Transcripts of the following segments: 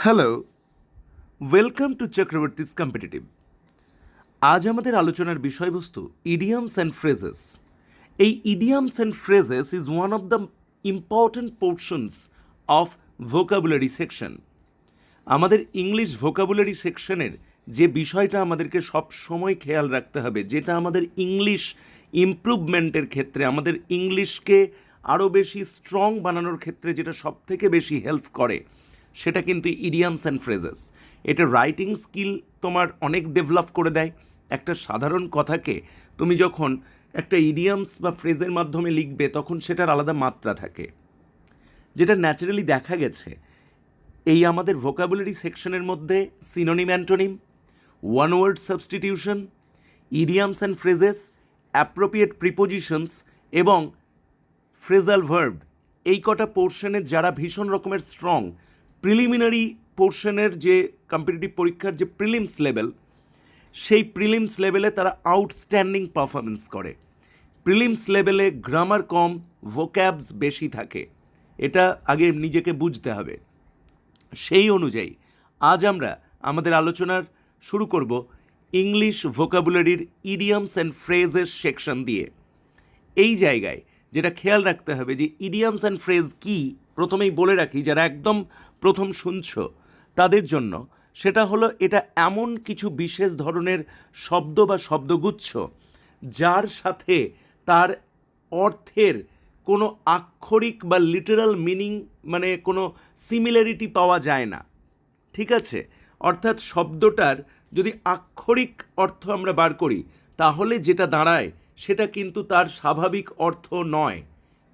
Hello, welcome to Chakraborty's competitive. আজ আমাদের আলোচনার বিষয়বস্তু ইডিয়ামস অ্যান্ড ফ্রেজেস। এই idioms and phrases is one of the important portions of vocabulary section. আমাদের English vocabulary সেকশনের যে বিষয়টা আমাদেরকে সব সময় খেয়াল রাখতে হবে, যেটা আমাদের ইংলিশ ইমপ্রুভমেন্টের ক্ষেত্রে, আমাদের ইংলিশকে আরও বেশি স্ট্রং বানানোর ক্ষেত্রে যেটা সবথেকে বেশি হেল্প করে, সেটা কিন্তু ইডিয়ামস অ্যান্ড ফ্রেজেস। এটা রাইটিং স্কিল তোমার অনেক ডেভেলপ করে দেয়। একটা সাধারণ কথাকে তুমি যখন একটা ইডিয়ামস বা ফ্রেজের মাধ্যমে লিখবে, তখন সেটার আলাদা মাত্রা থাকে, যেটা ন্যাচারালি দেখা গেছে এই আমাদের ভোকাবুলারি সেকশনের মধ্যে synonym antonym, one word substitution, idioms and phrases, appropriate prepositions এবং ফ্রেজাল ভার্ব, এই কটা পোর্শনে যারা ভীষণ রকমের স্ট্রং, প্রিলিমিনারি পোর্শনের যে কম্পিটিটিভ পরীক্ষার যে প্রিলিমস লেভেল, সেই প্রিলিমস লেভেলে তারা আউটস্ট্যান্ডিং পারফরমেন্স করে। প্রিলিমস লেভেলে গ্রামার কম, ভোক্যাবস বেশি থাকে, এটা আগে নিজেকে বুঝতে হবে। সেই অনুযায়ী আজ আমরা আমাদের আলোচনার শুরু করব ইংলিশ ভোকাবুলারির ইডিয়ামস অ্যান্ড ফ্রেজেস সেকশন দিয়ে। এই জায়গায় যেটা খেয়াল রাখতে হবে যে ইডিয়ামস অ্যান্ড ফ্রেজ কি, প্রথমেই বলে রাখি যারা একদম প্রথম শুনছো তাদের জন্য, সেটা হলো এটা এমন কিছু বিশেষ ধরনের শব্দ বা শব্দগুচ্ছ যার সাথে তার অর্থের কোনো আক্ষরিক বা লিটারাল মিনিং, মানে কোনো সিমিলারিটি পাওয়া যায় না। ঠিক আছে? অর্থাৎ শব্দটার যদি আক্ষরিক অর্থ আমরা বার করি, তাহলে যেটা দাঁড়ায় সেটা কিন্তু তার স্বাভাবিক অর্থ নয়।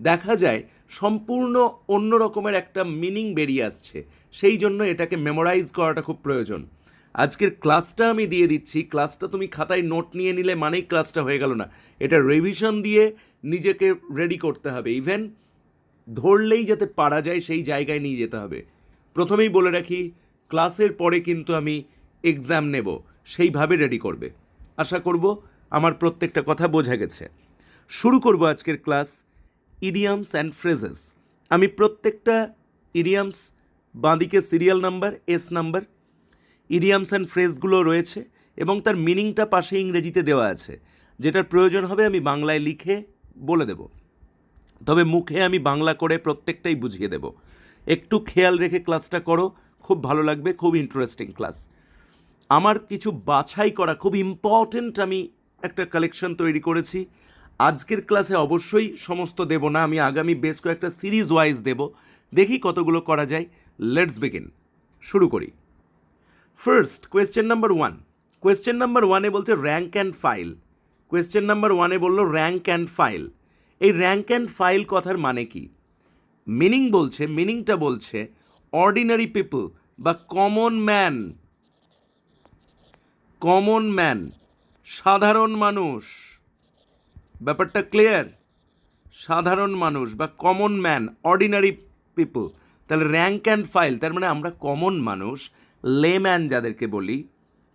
দেখা যায় সম্পূর্ণ অন্য রকমের একটা মিনিং বেরিয়ে আসছে। সেই জন্য এটাকে মেমোরাইজ করাটা খুব প্রয়োজন। আজকের ক্লাসটা আমি দিয়ে দিচ্ছি, ক্লাসটা তুমি খাতায় নোট নিয়ে নিলে মানেই ক্লাসটা হয়ে গেল না। এটা রিভিশন দিয়ে নিজেকে রেডি করতে হবে, ইভেন ধরলেই যাতে পারা যায় সেই জায়গায় নিয়ে যেতে হবে। প্রথমেই বলে রাখি, ক্লাসের পরে কিন্তু আমি এক্সাম নেব, সেইভাবে রেডি করবে। আশা করব আমার প্রত্যেকটা কথা বোঝা গেছে। শুরু করব আজকের ক্লাস ইডিয়ামস অ্যান্ড ফ্রেজেস। আমি প্রত্যেকটা ইডিয়ামস, বাঁদিকে serial number, S number, idioms and ফ্রেজগুলো রয়েছে এবং তার মিনিংটা পাশে ইংরেজিতে দেওয়া আছে। যেটার প্রয়োজন হবে আমি বাংলায় লিখে বলে দেব, তবে মুখে আমি বাংলা করে প্রত্যেকটাই বুঝিয়ে দেব। একটু খেয়াল রেখে ক্লাসটা করো, খুব ভালো লাগবে, খুব ইন্টারেস্টিং ক্লাস। আমার কিছু বাছাই করা খুব ইম্পর্টেন্ট আমি একটা কালেকশন তৈরি করেছি। আজকের ক্লাসে অবশ্যই সমস্ত দেব না, আমি আগামী বেশ কয়েকটা সিরিজ ওয়াইজ দেব, দেখি কতগুলো করা যায়। লেটস বিগিন, শুরু করি। First question number 1। Question number 1-এ বলছে rank and file. Question number 1-এ বললো র্যাঙ্ক অ্যান্ড ফাইল। এই র্যাঙ্ক অ্যান্ড ফাইল কথার মানে কি? মিনিংটা বলছে অর্ডিনারি পিপল বা কমন ম্যান, সাধারণ মানুষ। ব্যাপারটা ক্লিয়ার? সাধারণ মানুষ বা কমন ম্যান, অর্ডিনারি পিপল। তাহলে র্যাঙ্ক অ্যান্ড ফাইল, তার মানে আমরা কমন মানুষ, লেম্যান যাদেরকে বলি,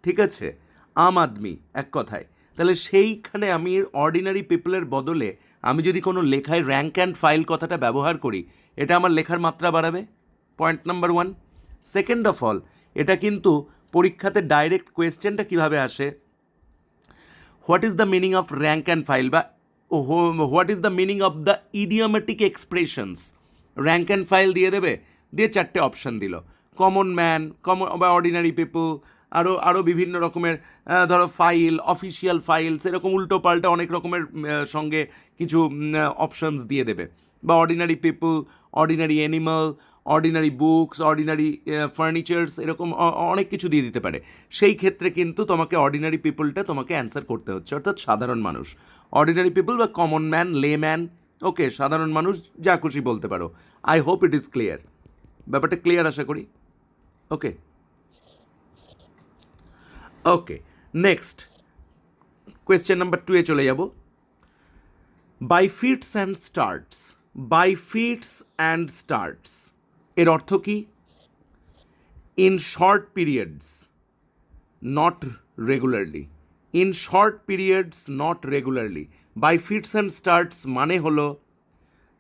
ঠিক আছে, আম আদমি এক কথায়। তাহলে সেইখানে আমি অর্ডিনারি পিপলের বদলে আমি যদি কোনো লেখায় র্যাঙ্ক অ্যান্ড ফাইল কথাটা ব্যবহার করি, এটা আমার লেখার মাত্রা বাড়াবে। Point number 1। Second of all, এটা কিন্তু পরীক্ষাতে ডাইরেক্ট কোয়েশ্চেনটা কীভাবে আসে, what is the meaning of rank and file, বা what is the meaning of the idiomatic expressions. Rank and file দিয়ে দেবে, দিয়ে 4টে অপশান দিল, কমন ম্যান, কমন বা অর্ডিনারি পিপল, আরও বিভিন্ন রকমের, ধরো ফাইল, অফিসিয়াল ফাইলস, এরকম উল্টো পাল্টা অনেক রকমের সঙ্গে কিছু অপশানস দিয়ে দেবে, বা ordinary people, ordinary animal, ordinary books, ordinary furnitures, এরকম অনেক কিছু দিয়ে দিতে পারে। সেই ক্ষেত্রে কিন্তু তোমাকে অর্ডিনারি পিপলটা তোমাকে অ্যান্সার করতে হচ্ছে, অর্থাৎ সাধারণ মানুষ। অর্ডিনারি পিপল বা কমন ম্যান, লেম্যান, ওকে, সাধারণ মানুষ, যা খুশি বলতে পারো। I hope it is clear. ব্যাপারটা ক্লিয়ার আশা করি। Okay okay, next question number 2-এ চলে যাব। By fits and starts. By fits and starts এর অর্থ কি? In short periods, not regularly. In short periods, not regularly. By fits and starts মানে হলো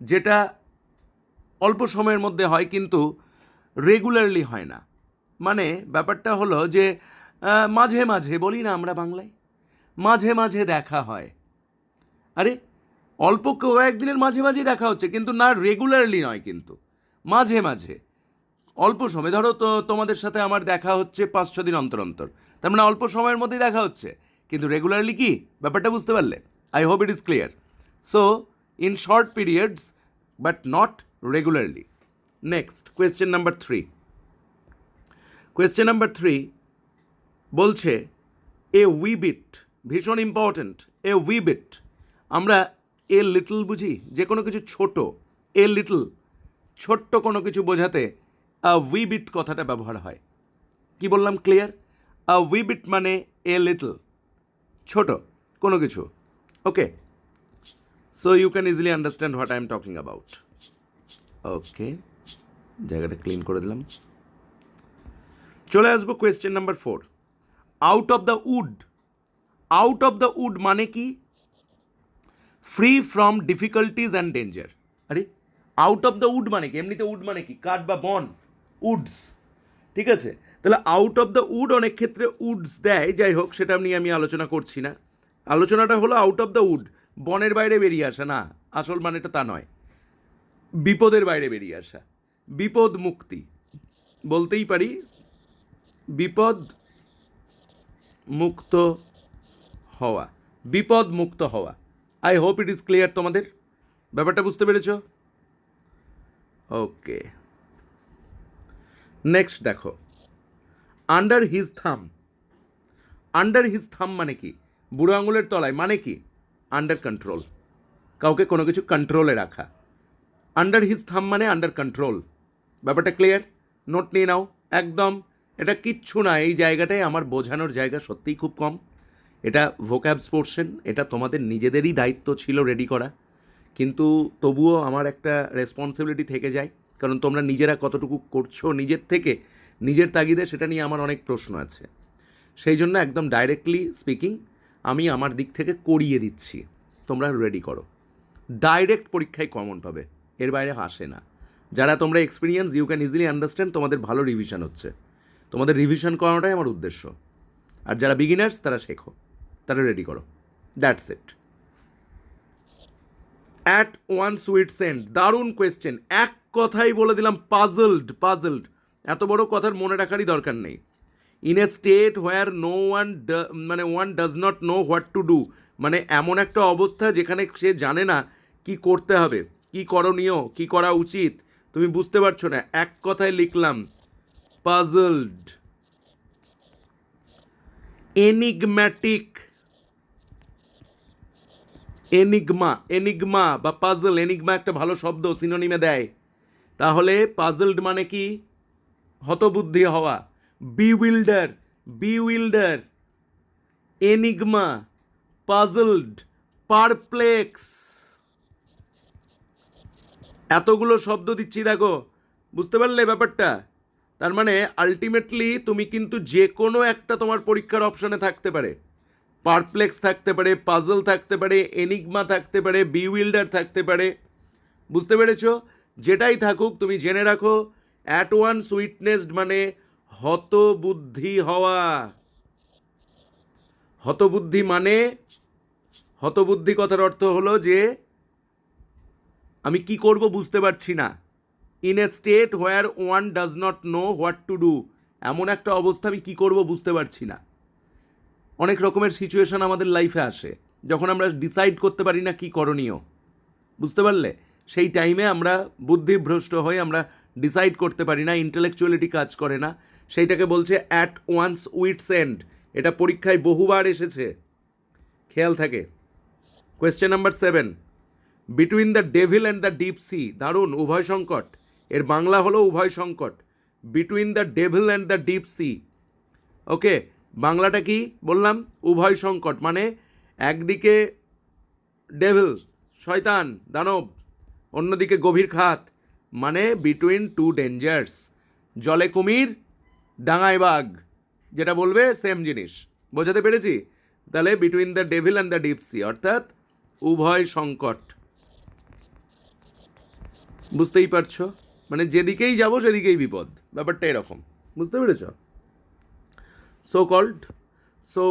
যেটা অল্প সময়ের মধ্যে হয় কিন্তু রেগুলারলি হয় না। মানে ব্যাপারটা হলো যে মাঝে মাঝে বলি না আমরা বাংলায়, মাঝে মাঝে দেখা হয়। আরে অল্প কয়েকদিনের মাঝে মাঝেই দেখা হচ্ছে, কিন্তু না রেগুলারলি নয়, কিন্তু মাঝে মাঝে অল্প সময়। ধরো তো তোমাদের সাথে আমার দেখা হচ্ছে 5-6 দিন অন্তর অন্তর, তার মানে অল্প সময়ের মধ্যেই দেখা হচ্ছে, কিন্তু রেগুলারলি কি ব্যাপারটা বুঝতে পারলে? I hope it is clear. So in short periods but not regularly. Next question number 3। Question number 3 বলছে এ উই বিট, ভীষণ ইম্পর্ট্যান্ট। এ উই বিট আমরা এ লিটল বুঝি, যে কোনো কিছু ছোট, এ লিটল ছোট্ট কোনো কিছু বোঝাতে আ উই বিট কথাটা ব্যবহার হয়। কি বললাম? ক্লিয়ার? আ উই বিট মানে এ লিটল, ছোট কোনো কিছু। Okay, so you can easily understand what I am talking about. Okay, জায়গাটা ক্লিন করে দিলাম। চলে আসবো question number 4। Out of the wood. Out of the wood মানে কি? Free from difficulties and danger. আরে আউট অফ দ্য উড মানে কি? এমনিতে উড মানে কি? কাঠ বা বন, উডস, ঠিক আছে? তাহলে আউট অফ দ্য উড অনেক ক্ষেত্রে উডস দেয়, যাই হোক সেটা নিয়ে আমি আলোচনা করছি না। আলোচনাটা হলো আউট অফ দ্য উড, বনের বাইরে বেরিয়ে আসা না, আসল মানেটা তা নয়, বিপদের বাইরে বেরিয়ে আসা, বিপদ মুক্তি বলতেই পারি, বিপদ মুক্ত হওয়া, বিপদ মুক্ত হওয়া। I hope it is clear. তোমাদের ব্যাপারটা বুঝতে পেরেছ? ওকে, নেক্সট দেখো, আন্ডার হিজ থাম। আন্ডার হিজ থাম মানে কি? বুড়ো আঙুলের তলায় মানে কি? আন্ডার কন্ট্রোল, কাউকে কোনো কিছু কন্ট্রোলে রাখা। আন্ডার হিজ থাম মানে আন্ডার কন্ট্রোল। ব্যাপারটা ক্লিয়ার? নোট নিয়ে নাও একদম। এটা কিচ্ছু না, এই জায়গাটায় আমার বোঝানোর জায়গা সত্যিই খুব কম। এটা ভোক্যাবস পোর্শন, এটা তোমাদের নিজেদেরই দায়িত্ব ছিল রেডি করা, কিন্তু তবুও আমার একটা রেসপন্সিবিলিটি থেকে যায়, কারণ তোমরা নিজেরা কতটুকু করছো নিজের থেকে, নিজের তাগিদে, সেটা নিয়ে আমার অনেক প্রশ্ন আছে। সেই জন্য একদম ডাইরেক্টলি স্পিকিং আমি আমার দিক থেকে করিয়ে দিচ্ছি, তোমরা রেডি করো। ডাইরেক্ট পরীক্ষায় কমন পাবে, এর বাইরে আসে না। যারা তোমরা experience, you can easily understand, তোমাদের ভালো রিভিশন হচ্ছে, তোমাদের রিভিশন করানোটাই আমার উদ্দেশ্য। আর যারা বিগিনার্স তারা শেখো, তারা রেডি করো, দ্যাটস ইট। অ্যাট ওয়ান সুইট সেন্ট, দারুণ কোয়েশ্চেন, এক কথাই বলে দিলাম, পাজলড। পাজলড এত বড় কথার মনে রাখারই দরকার নেই। In a state where no one, মানে one does not know what to do, মানে এমন একটা অবস্থা যেখানে সে জানে না কি করতে হবে, কি করণীয়, কি করা উচিত, তুমি বুঝতে পারছো না, এক কথায় লিখলাম পাজলড। এনিগম্যাটিক, এনিগমা, এনিগমা বা পাজল, এনিগমা একটা ভালো শব্দ, সিনোনিমে দেয়। তাহলে পাজলড মানে কি? হতবুদ্ধি হওয়া। বিউইল্ডার, বিউইল্ডার, এনিগমা, পাজলড, পারপ্লেক্স, এতগুলো শব্দ দিচ্ছি, দেখো বুঝতে পারলে ব্যাপারটা? তার মানে আলটিমেটলি তুমি কিন্তু যে কোনো একটা তোমার পরীক্ষার অপশানে থাকতে পারে, পারপ্লেক্স থাকতে পারে, পাজল থাকতে পারে, এনিগমা থাকতে পারে, বিউইল্ডার থাকতে পারে, বুঝতে পেরেছো? যেটাই থাকুক তুমি জেনে রাখো, অ্যাট ওয়ান সুইটনেসড মানে হতবুদ্ধি হওয়া। হতবুদ্ধি মানে, হতবুদ্ধি কথার অর্থ হলো যে আমি কি করব বুঝতে পারছি না। In a state where one does not know what to do, এমন একটা অবস্থা আমি কি করব বুঝতে পারছি না। অনেক রকমের সিচুয়েশন আমাদের লাইফে আসে যখন আমরা ডিসাইড করতে পারি না কি করণীয়, বুঝতে পারলে? সেই টাইমে আমরা বুদ্ধিভ্রষ্ট হয়ে আমরা ডিসাইড করতে পারি না, ইন্টেলেকচুয়ালিটি কাজ করে না, সেইটাকে বলছে অ্যাট ওয়ান্স উইটস এন্ড। এটা পরীক্ষায় বহুবার এসেছে, খেয়াল থাকে। Question number 7, between the devil and the deep sea, দারুণ, উভয় সংকট, এর বাংলা হলো উভয় সংকট। Between the devil and the deep sea, okay, বাংলাটা কি বললাম? উভয় সংকট, মানে একদিকে ডেভিল, শয়তান, দানব, অন্যদিকে গভীর খাত, মানে বিটুইন টু ডেঞ্জার্স। জলে কুমির, ডাঙায় বাঘ, যেটা বলবে সেম জিনিস, বোঝাতে পেরেছি? তাহলে between the devil and the deep C অর্থাৎ উভয় সংকট, বুঝতেই পারছো? মানে যেদিকেই যাব সেদিকেই বিপদ, ব্যাপারটা এরকম, বুঝতে পেরেছ? So called. So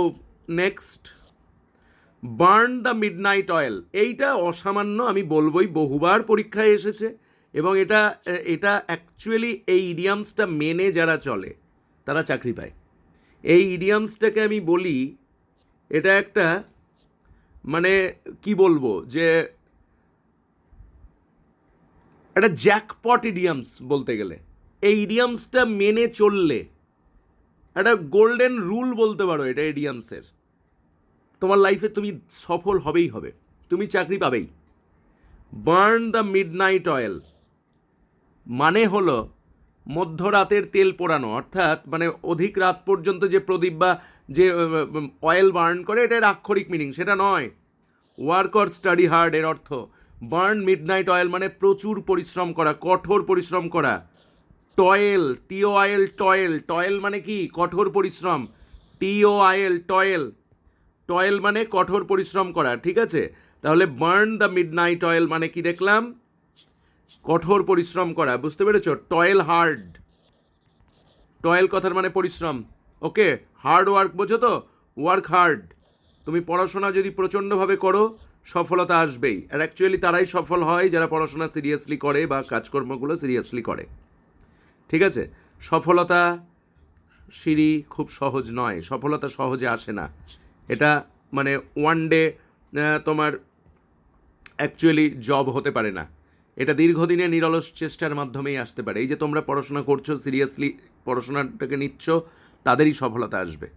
next, burn the midnight oil. এইটা অসামান্য, আমি বলবোই, বহুবার পরীক্ষায় এসেছে এবং এটা এটা অ্যাকচুয়ালি এই ইডিয়ামসটা মেনে যারা চলে তারা চাকরি পায়। এই ইডিয়ামসটাকে আমি বলি, এটা একটা মানে কি বলবো, যে একটা জ্যাকপট ইডিয়ামস বলতে গেলে। এই ইডিয়ামসটা মেনে চললে একটা গোল্ডেন রুল বলতে পারো এটা ইডিয়ামসের। তোমার লাইফে তুমি সফল হবেই হবে, তুমি চাকরি পাবেই। বার্ন দ্য মিডনাইট অয়েল মানে হলো মধ্যরাতের তেল পোড়ানো, অর্থাৎ মানে অধিক রাত পর্যন্ত যে প্রদীপ বা যে অয়েল বার্ন করে, এটা আক্ষরিক মিনিং সেটা নয়। ওয়ার্ক অর স্টাডি হার্ড এর অর্থ। বার্ন মিডনাইট অয়েল মানে প্রচুর পরিশ্রম করা, কঠোর পরিশ্রম করা। টয়েল, টিও আইএল, টয়েল, টয়েল মানে কি? কঠোর পরিশ্রম। টিও আইএল, টয়েল, টয়েল মানে কঠোর পরিশ্রম করা, ঠিক আছে? তাহলে বার্ন দ্য মিডনাইট অয়েল মানে কি দেখলাম? কঠোর পরিশ্রম করা, বুঝতে পেরেছ? টয়েল হার্ড, টয়েল কথার মানে পরিশ্রম, ওকে? হার্ড ওয়ার্ক বোঝো তো? Work hard. তুমি পড়াশোনা যদি প্রচণ্ডভাবে করো, সফলতা আসবেই। আর অ্যাকচুয়ালি তারাই সফল হয় যারা পড়াশোনা সিরিয়াসলি করে বা কাজকর্মগুলো সিরিয়াসলি করে, ঠিক আছে? সফলতা সিঁড়ি খুব সহজ নয়, সফলতা সহজে আসে না। এটা মানে ওয়ান ডে তোমার অ্যাকচুয়ালি জব হতে পারে না। এটা দীর্ঘদিনের নিরলস চেষ্টার মাধ্যমেই আসতে পারে। এই যে তোমরা পড়াশোনা করছো, সিরিয়াসলি পড়াশোনাটাকে নিচ্ছ, তাদেরই সফলতা আসবে।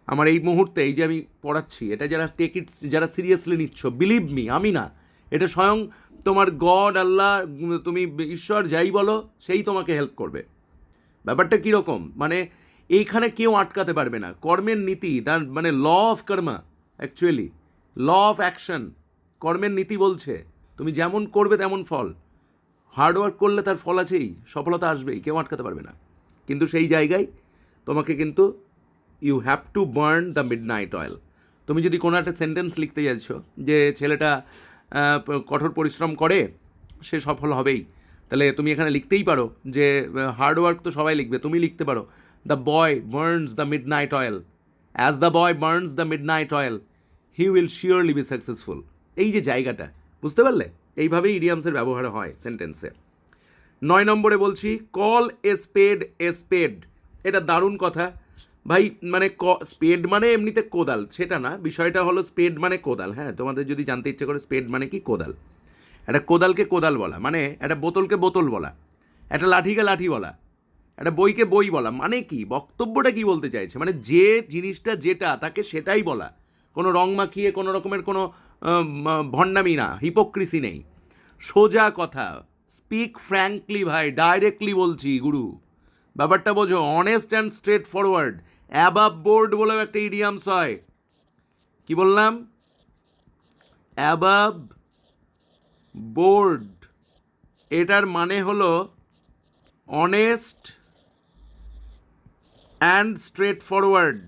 আমার এই মুহূর্তে এই যে আমি পড়াচ্ছি, এটা যারা টেক ইট, যারা সিরিয়াসলি নিচ্ছ, বিলিভ মি, আমি না, এটা স্বয়ং তোমার গড, আল্লাহ, তুমি ঈশ্বর যাই বলো, সেই তোমাকে হেল্প করবে। ব্যাপারটা কীরকম, মানে এইখানে কেউ আটকাতে পারবে না। কর্মের নীতি, তার মানে law of karma, actually law of action. কর্মের নীতি বলছে তুমি যেমন করবে তেমন ফল। হার্ডওয়ার্ক করলে তার ফল আছেই, সফলতা আসবেই, কেউ আটকাতে পারবে না। কিন্তু সেই জায়গায় তোমাকে কিন্তু you have to burn the midnight oil. তুমি যদি কোনো একটা সেন্টেন্স লিখতে যাচ্ছ যে ছেলেটা কঠোর পরিশ্রম করে, সে সফল হবেই, তাহলে তুমি এখানে লিখতেই পারো যে হার্ডওয়ার্ক তো সবাই লিখবে, তুমি লিখতে পারো the boy burns the midnight oil. As the boy burns the midnight oil, he will surely be successful. এই যে জায়গাটা, বুঝতে পারলে? এইভাবেই ইডিয়ামসের ব্যবহার হয় সেন্টেন্সে। 9 নম্বরে বলছি, কল এ স্পেড এ স্পেড। এটা দারুণ কথা ভাই। মানে স্পেড মানে এমনিতে কোদাল, সেটা না, বিষয়টা হলো স্পেড মানে কোদাল। হ্যাঁ, তোমাদের যদি জানতে ইচ্ছে করে স্পেড মানে কি, কোদাল। একটা কোদালকে কোদাল বলা মানে একটা বোতলকে বোতল বলা, একটা লাঠিকে লাঠি বলা, একটা বইকে বই বলা। মানে কি, বক্তব্যটা কি বলতে চাইছে? মানে যে জিনিসটা যেটা, তাকে সেটাই বলা। কোনো রং মাখিয়ে কোনো রকমের কোনো ভণ্ডামি না, হিপোক্রিসি নেই, সোজা কথা। স্পিক ফ্র্যাঙ্কলি ভাই, ডাইরেক্টলি বলছি গুরু, ব্যাপারটা বোঝো। Honest and straight forward. Above board বলেও একটা ইডিয়ামস হয়। কি বললাম? অ্যাবাভ বোর্ড, এটার মানে হলো অনেস্ট অ্যান্ড স্ট্রেট ফরওয়ার্ড।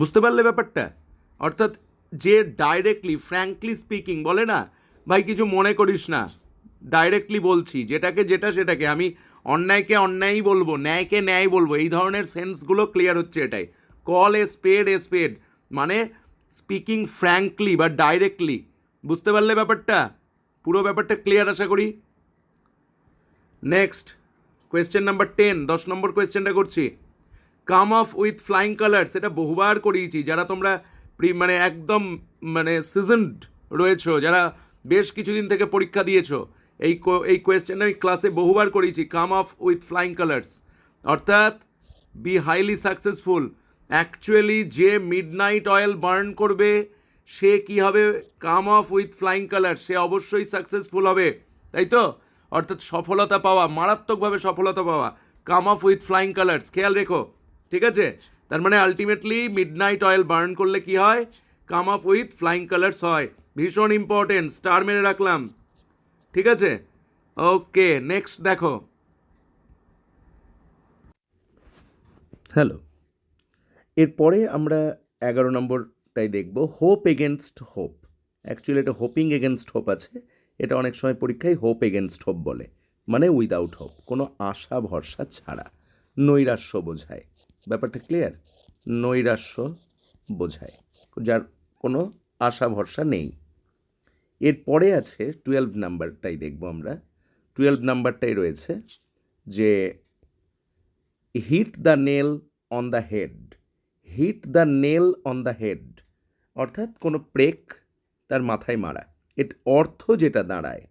বুঝতে পারলে ব্যাপারটা? অর্থাৎ যে ডাইরেক্টলি, ফ্র্যাঙ্কলি স্পিকিং বলে না, ভাই কিছু মনে করিস না, ডাইরেক্টলি বলছি, যেটাকে যেটা সেটাকে। আমি অন্যায়কে অন্যায়ই বলবো, ন্যায়কে ন্যায় বলবো, এই ধরনের সেন্সগুলো ক্লিয়ার হচ্ছে এটাই। কল এ স্পেড মানে স্পিকিং ফ্র্যাঙ্কলি বা ডাইরেক্টলি। বুঝতে পারলে ব্যাপারটা? পুরো ব্যাপারটা ক্লিয়ার আশা করি। নেক্সট কোয়েশ্চেন নাম্বার 10, 10 নম্বর কোয়েশ্চেনটা করছি। কাম অফ উইথ ফ্লাইং কালার্স, এটা বহুবার করিয়েছি। যারা তোমরা মানে একদম মানে সিজনড রয়েছো, যারা বেশ কিছুদিন থেকে পরীক্ষা দিয়েছো, এই কোয়েশ্চেনটা আমি ক্লাসে বহুবার করিয়েছি। কাম অফ উইথ ফ্লাইং কালার্স অর্থাৎ বি হাইলি সাকসেসফুল। অ্যাকচুয়ালি যে মিডনাইট অয়েল বার্ন করবে সে কি হবে? কাম অফ উইথ ফ্লাইং কালার্স, সে অবশ্যই সাকসেসফুল হবে, তাই তো? অর্থাৎ সফলতা পাওয়া, মারাত্মকভাবে সফলতা পাওয়া। কাম অফ উইথ ফ্লাইং কালার্স, খেয়াল রেখো, ঠিক আছে? তার মানে আলটিমেটলি মিডনাইট অয়েল বার্ন করলে কি হয়? Come up with flying colours হয়। ভীষণ ইম্পর্টেন্ট, স্টার মেরে রাখলাম, ঠিক আছে? ওকে, নেক্সট দেখো। হ্যালো, এরপরে আমরা 11 নম্বরটাই দেখব, হোপ এগেনস্ট হোপ। অ্যাকচুয়ালি এটা হোপিং এগেনস্ট হোপ আছে, এটা অনেক সময় পরীক্ষায় হোপ এগেনস্ট হোপ বলে, মানে উইদাউট হোপ, কোনো আশা ভরসা ছাড়া, নৈরাশ্য বোঝায়। ব্যাপারটা ক্লিয়ার? নৈরাশ্য বোঝায়, যার কোনো আশা ভরসা নেই। এরপরে আছে 12 নাম্বারটাই দেখব আমরা। 12 নাম্বারটাই রয়েছে যে hit the nail on the head. Hit the nail on the head অর্থাৎ কোনো প্রেক তার মাথায় মারা। এর অর্থ যেটা দাঁড়ায়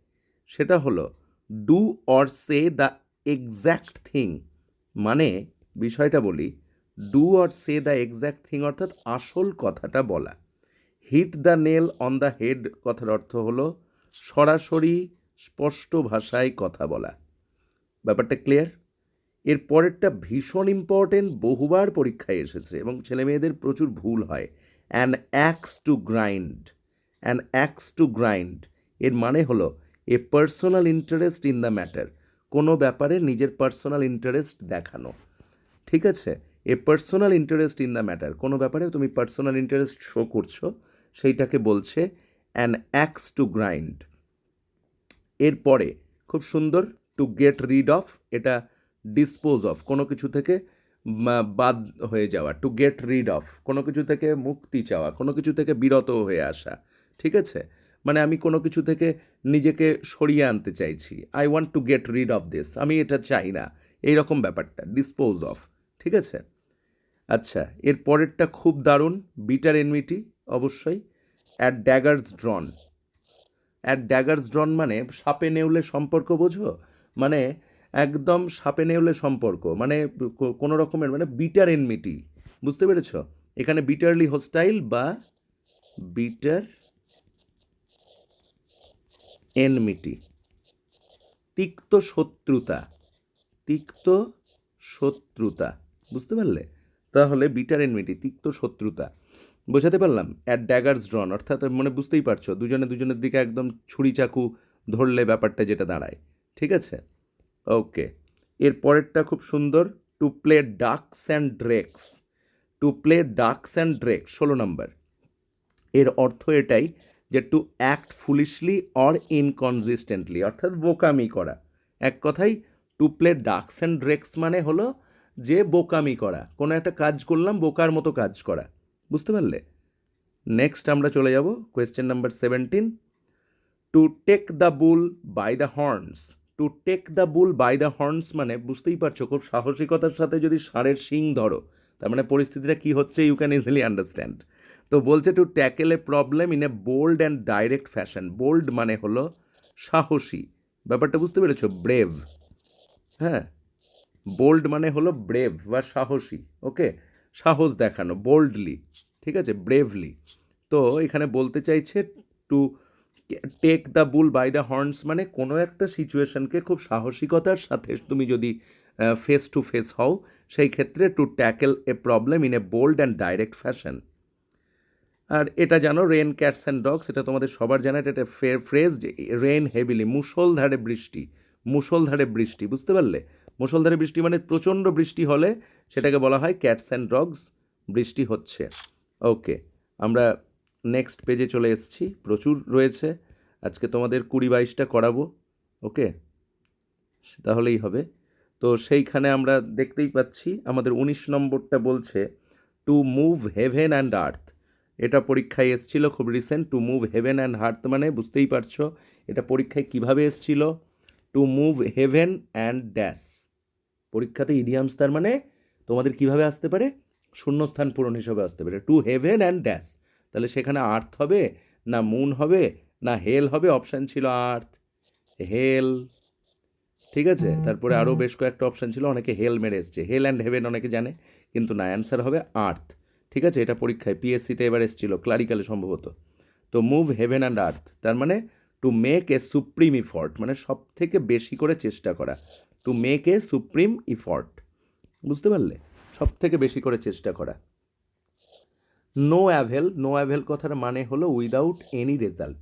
সেটা হলো do or say the exact thing, মানে বিষয়টা বলি, do or say the exact thing অর্থাৎ আসল কথাটা বলা। Hit the nail on the head কথার অর্থ হলো সরাসরি স্পষ্ট ভাষায় কথা বলা। ব্যাপারটা ক্লিয়ার? এর পরেরটা ভীষণ ইম্পর্টেন্ট, বহুবার পরীক্ষায় এসেছে এবং ছেলে মেয়েদের প্রচুর ভুল হয়। An axe to grind. An axe to grind এর মানে হলো a personal interest in the matter, কোনো ব্যাপারে নিজের পার্সোনাল ইন্টারেস্ট দেখানো। ঠিক আছে? A personal interest in the matter, কোনো ব্যাপারে তুমি পার্সোনাল ইন্টারেস্ট শো করছো, সেইটাকে বলছে অ্যান অ্যাক্স টু গ্রাইন্ড। এরপরে খুব সুন্দর, টু গেট রিড অফ, এটা ডিসপোজ অফ, কোনো কিছু থেকে বাদ হয়ে যাওয়া। টু গেট রিড অফ, কোনো কিছু থেকে মুক্তি চাওয়া, কোনো কিছু থেকে বিরত হয়ে আসা। ঠিক আছে? মানে আমি কোনো কিছু থেকে নিজেকে সরিয়ে আনতে চাইছি, I want to get rid of this, আমি এটা চাই না, এইরকম ব্যাপারটা ডিসপোজ অফ। ঠিক আছে? আচ্ছা, এর পরেরটা খুব দারুণ, বিটার এনমিটি, অবশ্যই। At daggers ড্রন। অ্যাট ড্যাগার্স ড্রন মানে সাপে নেউলে সম্পর্ক, বোঝো? মানে একদম সাপে নেউলে সম্পর্ক, মানে কোনো রকমের, মানে বিটার এনমিটি, বুঝতে পেরেছ? এখানে বিটারলি হোস্টাইল বা বিটার এনমিটি, তিক্ত শত্রুতা, তিক্ত শত্রুতা, বুঝতে পারলে? তাহলে বিটার এনমিটি, তিক্ত শত্রুতা, বোঝাতে পারলাম? অ্যাট ড্যাগার্স ড্রন অর্থাৎ মানে বুঝতেই পারছো, দুজনে দুজনের দিকে একদম ছুরি চাকু ধরলে ব্যাপারটা যেটা দাঁড়ায়। ঠিক আছে? ওকে, এর পরেরটা খুব সুন্দর, to play ducks and drakes. To play ducks and drakes 16 নম্বর। এর অর্থ এটাই যে to act foolishly or inconsistently, অর্থাৎ বোকামি করা। এক কথায় to play ducks and drakes মানে হলো যে বোকামি করা, কোনো একটা কাজ করলাম, বোকার মতো কাজ করা, বুঝতে পারলে? নেক্সট আমরা চলে যাব question number 17, to take the bull by the horns. To take the bull by the horns মানে বুঝতেই পারছো, খুব সাহসিকতার সাথে যদি ষাঁড়ের শিং ধরো, তার মানে পরিস্থিতিটা কী হচ্ছে ইউ ক্যান ইজিলি আন্ডারস্ট্যান্ড। তো বলছে to tackle a problem in a bold and direct fashion. Bold মানে হলো সাহসী, ব্যাপারটা বুঝতে পেরেছো? ব্রেভ, হ্যাঁ, বোল্ড মানে হলো ব্রেভ বা সাহসী। ওকে, সাহস দেখানো, বোল্ডলি। ঠিক আছে? ব্রেভলি। তো এখানে বলতে চাইছে to take the bull by the horns মানে কোনো একটা সিচুয়েশনকে খুব সাহসিকতার সাথে তুমি যদি ফেস টু ফেস হও, সেই ক্ষেত্রে to tackle a problem in a bold and direct fashion. আর এটা জানো, রেন ক্যাটস অ্যান্ড ডগস, এটা তোমাদের সবার জানা, এটা একটা ফ্রেজ, রেন হেভিলি, মুষলধারে বৃষ্টি, মুষলধারে বৃষ্টি, বুঝতে পারলে? মুষলধারে বৃষ্টি মানে প্রচণ্ড বৃষ্টি হলে সেটাকে বলা হয় ক্যাটস অ্যান্ড ডগস, বৃষ্টি হচ্ছে। ওকে, আমরা নেক্সট পেজে চলে এসেছি, প্রচুর রয়েছে, আজকে তোমাদের 20-22টা করাবো। ওকে, তাহলেই হবে। তো সেইখানে আমরা দেখতেই পাচ্ছি আমাদের 19 নম্বরটা বলছে to move heaven and earth. এটা পরীক্ষায় এসেছিল খুব recent, to move heaven and earth মানে বুঝতেই পারছো এটা পরীক্ষায় কিভাবে এসেছিল, to move heaven and dash. পরীক্ষাতে ইডিয়ামস তার মানে তোমাদের কিভাবে আসতে পারে, শূন্যস্থান পূরণ হিসেবে আসতে পারে, টু হেভেন অ্যান্ড ড্যাশ। তাহলে সেখানে আর্থ হবে না মুন হবে না হেল হবে? অপশান ছিল আর্থ, হেল, ঠিক আছে? তারপরে আরও বেশ কয়েকটা অপশান ছিল, অনেকে হেল মেরে এসছে, হেল অ্যান্ড হেভেন অনেকে জানে, কিন্তু না, অ্যান্সার হবে আর্থ। ঠিক আছে? এটা পরীক্ষায় পিএসসিতে এবার এসেছিল, ক্লারিক্যালে সম্ভবত। তো মুভ হেভেন অ্যান্ড আর্থ তার মানে টু মেক এ সুপ্রিম ইফর্ট, মানে সব থেকে বেশি করে চেষ্টা করা, টু মেক এ সুপ্রিম ইফর্ট, বুঝতে পারলে? সব থেকে বেশি করে চেষ্টা করা। নো অ্যাভেল, নো অ্যাভেল কথার মানে হলো উইদাউট এনি রেজাল্ট,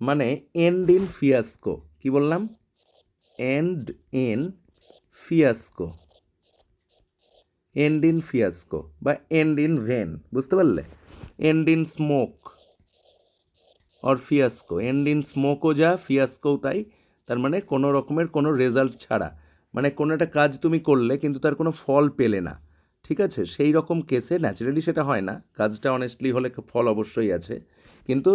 মানে এন্ড ইন ফিয়াস্কো। কি বললাম? End in fiasco, end in fiasco বা এন্ড ইন ভেন, বুঝতে পারলে? End in smoke, or fiasco, end in স্মোকও যা, ফিয়াস্কোও তাই। তার মানে কোনো রকমের কোনো রেজাল্ট ছাড়া, মানে কোনো একটা কাজ তুমি করলে কিন্তু তার কোনো ফল পেলে না, ঠিক আছে, সেই রকম কেসে ন্যাচারালি সেটা হয় না, কাজটা অনেস্টলি হলে ফল অবশ্যই আছে, কিন্তু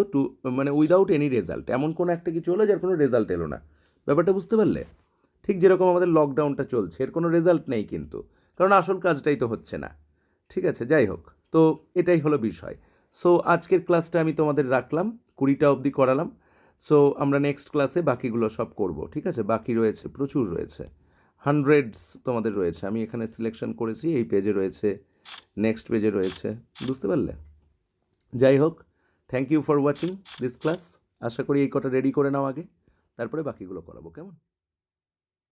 মানে উইদাউট এনি রেজাল্ট, এমন কোনো একটা কিছু হলো যার কোনো রেজাল্ট এলো না। ব্যাপারটা বুঝতে পারলে? ঠিক যেরকম আমাদের লকডাউনটা চলছে, এর কোনো রেজাল্ট নেই কিন্তু, কারণ আসল কাজটাই তো হচ্ছে না। ঠিক আছে, যাই হোক, তো এটাই হলো বিষয়। সো আজকের ক্লাসটা আমি তোমাদের রাখলাম, 20টা অবধি করালাম। সো আমরা নেক্সট ক্লাসে বাকিগুলো সব করব, ঠিক আছে? বাকি রয়েছে, প্রচুর রয়েছে, হান্ড্রেডস তোমাদের রয়েছে, আমি এখানে সিলেকশন করেছি, এই পেজে রয়েছে, নেক্সট পেজে রয়েছে, বুঝতে পারলে? যাই হোক, thank you for watching this class. আশা করি এই কটা রেডি করে নাও আগে, তারপরে বাকিগুলো করাবো, কেমন?